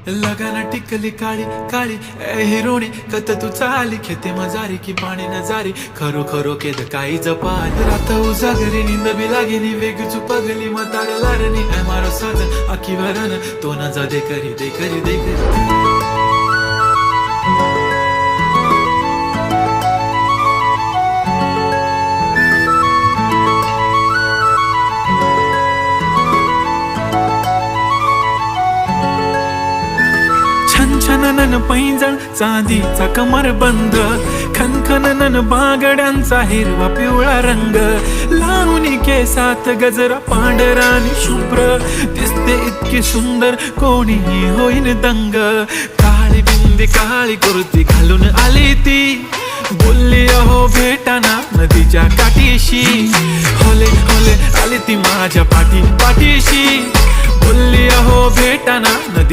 लगाना टिकली काळी काळी ए हिरोणी कत तू चाली खेते मजारी की पाणी नजारी खरो खरो केद काही जपाल रात उजागरी नींद बी लागेनी वेग चुपगली मतार लारनी ए मारो साज आखी वरन तो न जा दे करी दे करी दे करी छनछनन पैंजण चांदीचा कमरबंद खनखनन बागड्यांचा हिरवा पिवळा रंग लावणी केसात गजरा पांढरा आणि शुभ्र दिसते इतकी सुंदर कोणीही होईन दंग काळी बिंदी काळी कुर्ती घालून आली ती बोलली अहो भेटाना नदीच्या काठीशी होले होले आली ती माझ्या पाठीशी बोलली अहो भेटाना नदी